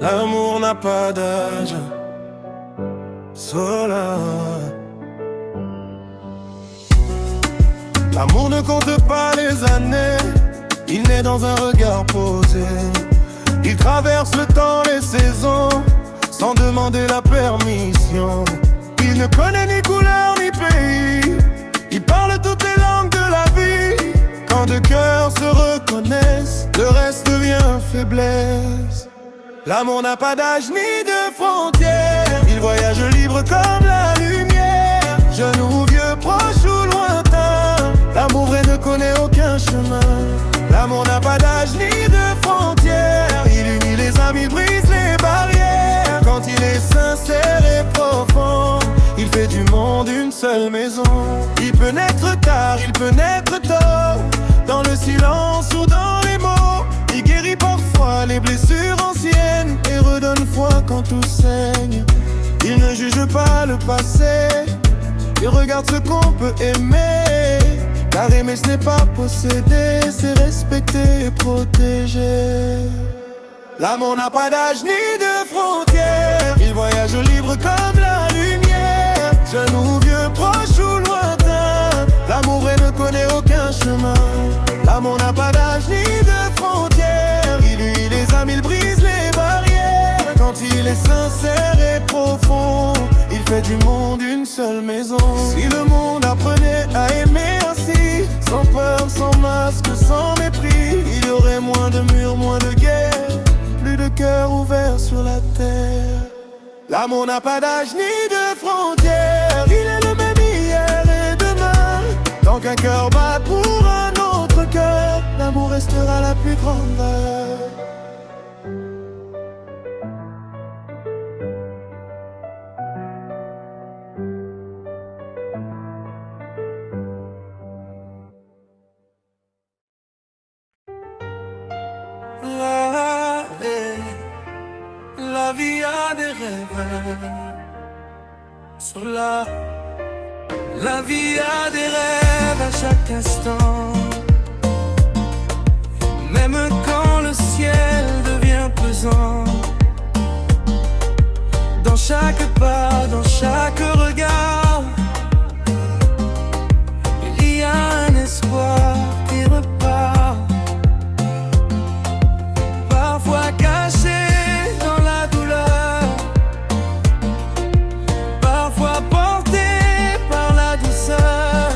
L'amour n'a pas d'âge. Sola. L'amour ne compte pas les années. Il naît dans un regard posé. Il traverse le temps, les saisons, sans demander la permission. Il ne connaît ni couleur ni pays. Il parle toutes les langues de la vie. Quand deux cœurs se reconnaissent, le reste devient faiblesse. L'amour n'a pas d'âge ni de frontières. Il voyage libre comme la lumière. Jeune ou vieux, proche ou lointain, l'amour vrai ne connaît aucun chemin. L'amour n'a pas d'âge ni de frontières. Il unit les amis, brise les barrières. Quand il est sincère et profond, il fait du monde une seule maison. Il peut naître tard, il peut naître tôt, dans le silence ou dans les mots. Il guérit parfois les blessures anciennes et redonne foi quand tout saigne. Il ne juge pas le passé, il regarde ce qu'on peut aimer. Car aimer ce n'est pas posséder, c'est respecter et protéger. L'amour n'a pas d'âge ni de frontières. Il voyage libre comme la lumière. Jeune ou vieux, proche ou lointain, l'amour vrai ne connaît aucun chemin. L'amour n'a pas d'âge ni de frontières. Il unit les amis, il brise les barrières. Quand il est sincère et profond, il fait du monde une seule maison. Si le monde apprenait à aimer ainsi, sans peur, sans masque, sans mépris, il y aurait moins de murs, moins de guerre, plus de cœurs ouverts sur la terre. L'amour n'a pas d'âge ni de frontières. Il est le même hier et demain. Tant qu'un cœur bat pour un autre cœur, l'amour restera la plus grande valeur. La vie a des rêves. Sola. La vie a des rêves à chaque instant. Même quand le ciel devient pesant. Dans chaque pas, dans chaque regard, il y a un espoir qui repart. Parfois caché dans la douleur, parfois porté par la douceur.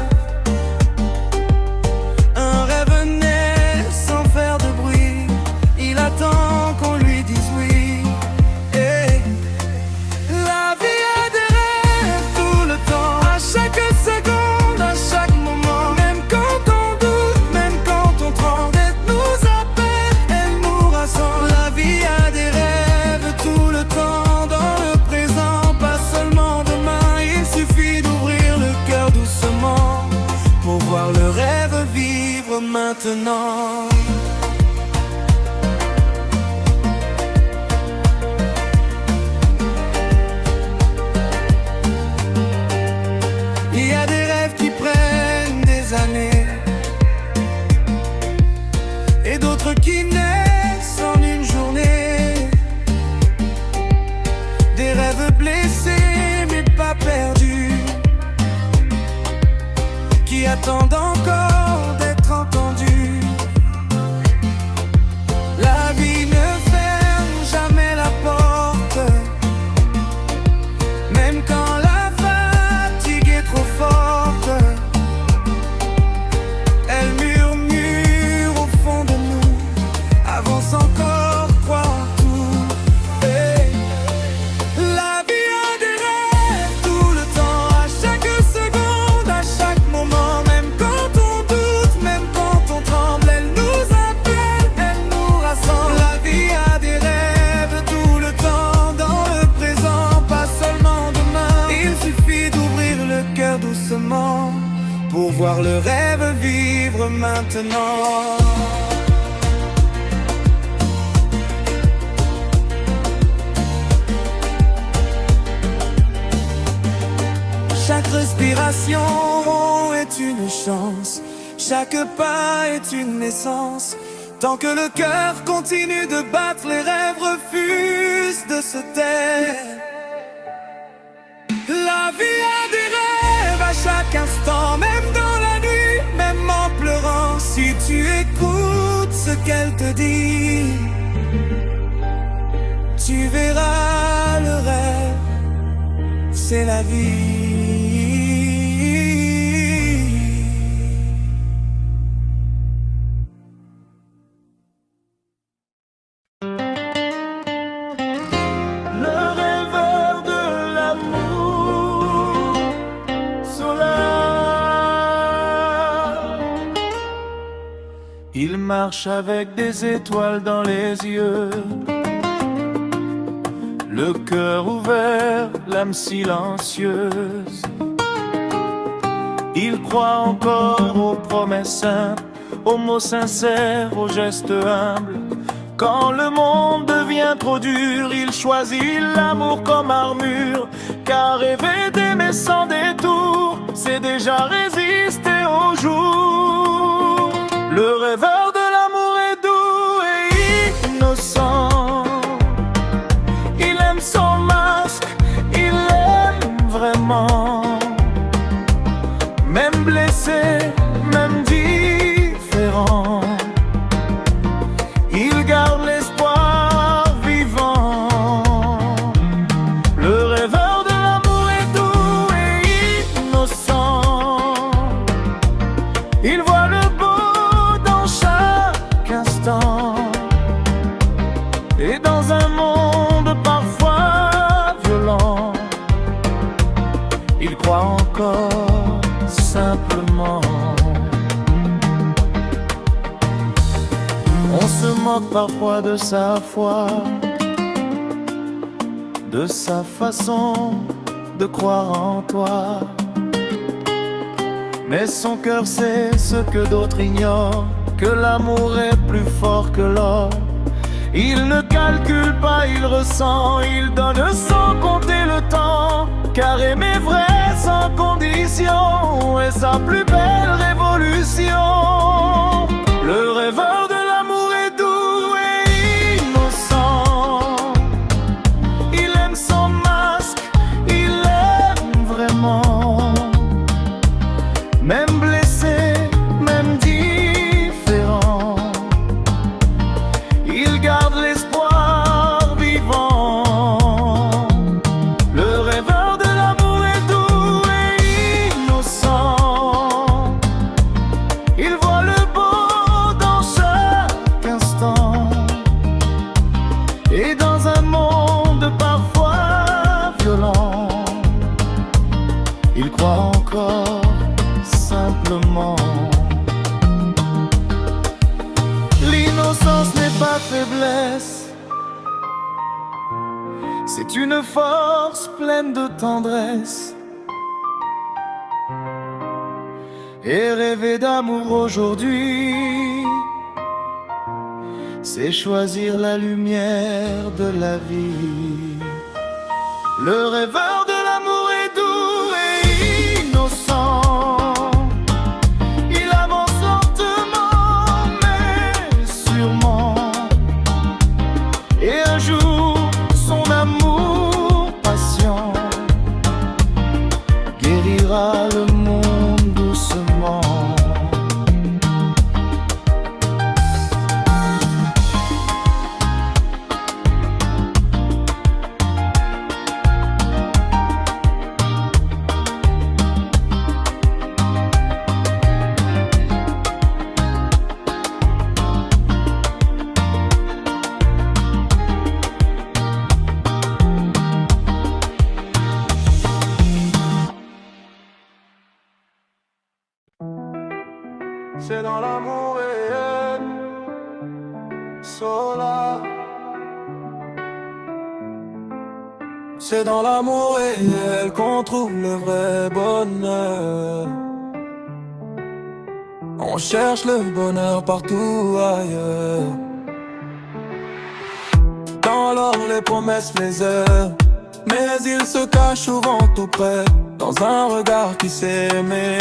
Un rêve naît sans faire de bruit. Il attend qu'on lui dise oui. Et la vie a des rêves tout le temps, à chaque seconde, à chaque moment. Même quand on doute, même quand on tremble, elle nous appelle, elle nous rassemble. La vie a des rêves tout le temps, dans le présent, pas seulement demain. Il suffit d'ouvrir le cœur doucement pour voir le rêve vivre maintenant. Il y a des rêves qui prennent des années et d'autres qui naissent en une journée. Des rêves blessés mais pas perdus, qui attendent encore d'être entendus. La vie ne ferme jamais la porte, même quand la fatigue est trop forte. Elle murmure au fond de nous, avance encore, crois en tout. Hey. La vie a des rêves tout le temps, à chaque seconde, à chaque moment. Même quand on doute, même quand on tremble, elle nous appelle, elle nous rassemble. La vie a des rêves tout le temps, dans le présent, pas seulement demain. Il suffit d'ouvrir le cœur doucement pour voir le rêve vivre maintenant. Chaque respiration est une chance, chaque pas est une naissance. Tant que le cœur continue de battre, les rêves refusent de se taire. La vie a des rêves à chaque instant, même dans la nuit, même en pleurant. Si tu écoutes ce qu'elle te dit, tu verras le rêve, c'est la vie. Le rêveur de l'amour, Solar. Il marche avec des étoiles dans les yeux, le cœur ouvert, l'âme silencieuse. Il croit encore aux promesses simples, aux mots sincères, aux gestes humbles. Quand le monde devient trop dur, il choisit l'amour comme armure. Car rêver d'aimer sans détour, c'est déjà résister au jour. Le rêveur de l'amour est doux et innocent. Il aime son masque, il aime vraiment. Même blessé, même différent, il garde l'espoir vivant. Le rêveur de l'amour est doux et innocent. Il voit le beau dans chaque instant. Et dans un monde parfois violent, il croit encore simplement. On se moque parfois de sa foi, de sa façon de croire en toi. Mais son cœur sait ce que d'autres ignorent, que l'amour est plus fort que l'or. Il ne calcule pas, il ressent, il donne sans compter le temps. Car aimer vrai sans condition est sa plus belle révolution. Le rêveur de l'amour est doux et innocent. Il aime son masque, il aime vraiment. Même blessé, même différent, il garde l'espoir vivant. Le rêveur de l'amour est doux et innocent. Il voit le beau dans chaque instant. Et dans un monde parfois violent, il croit encore simplement. L'innocence n'est pas faiblesse, c'est une force pleine de tendresse. Et rêver d'amour aujourd'hui, c'est choisir la lumière de la vie. Le rêveur de l'amour est doux et innocent. Il avance lentement mais sûrement. Et un jour, son amour patient guérira le monde doucement. C'est dans l'amour réel, Solar. C'est dans l'amour réel qu'on trouve le vrai bonheur. On cherche le bonheur partout ailleurs. Dans l'or, les promesses, les heures, mais il se cache souvent tout près, dans un regard qui s'aimait.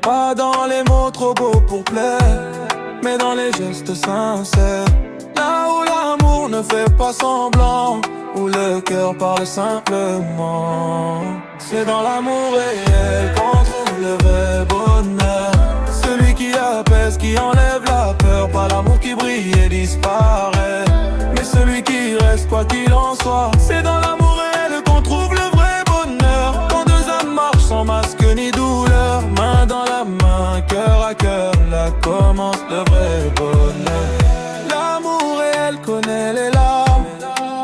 Pas dans les mots trop beaux pour plaire, mais dans les gestes sincères. Là où l'amour ne fait pas semblant, où le cœur parle simplement. C'est dans l'amour réel qu'on trouve le vrai bonheur. Celui qui apaise, qui enlève la peur. Pas l'amour qui brille et disparaît, mais celui qui reste quoi qu'il en soit. C'est dans l'amour réel qu'on trouve le vrai bonheur. Quand deux âmes marchent sans masque ni douleur, main dans la main, cœur à cœur, là commence le vrai bonheur. L'amour réel connaît les larmes,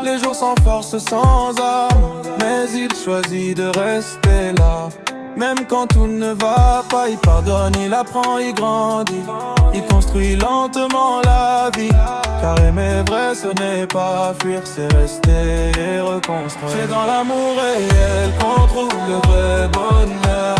les jours sans force, sans âme, mais il choisit de rester là. Même quand tout ne va pas, il pardonne, il apprend, il grandit. Il construit lentement la vie. Car aimer vrai, ce n'est pas fuir, c'est rester et reconstruire. C'est dans l'amour réel qu'on trouve le vrai bonheur.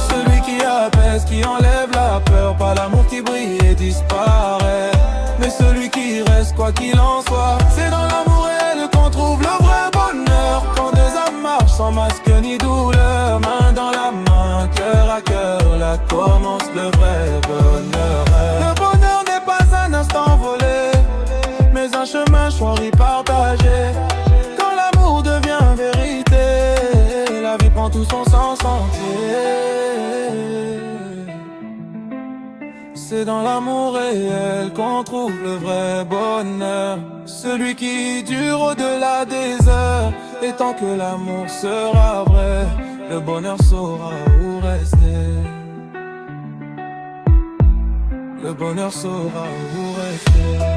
Celui qui apaise, qui enlève la peur. Pas l'amour qui brille et disparaît, mais celui qui reste quoi qu'il en soit. C'est dans l'amour réel qu'on trouve le vrai bonheur. Quand deux âmes marchent sans masque ni douleur, main dans la main, cœur à cœur, là commence le vrai bonheur. Le bonheur n'est pas un instant volé, mais un chemin choisi partagé. Quand l'amour devient vérité, la vie prend tout son sens entier. C'est dans l'amour réel qu'on trouve le vrai bonheur. Celui qui dure au-delà des heures. Et tant que l'amour sera vrai, le bonheur saura où rester. Le bonheur saura où rester.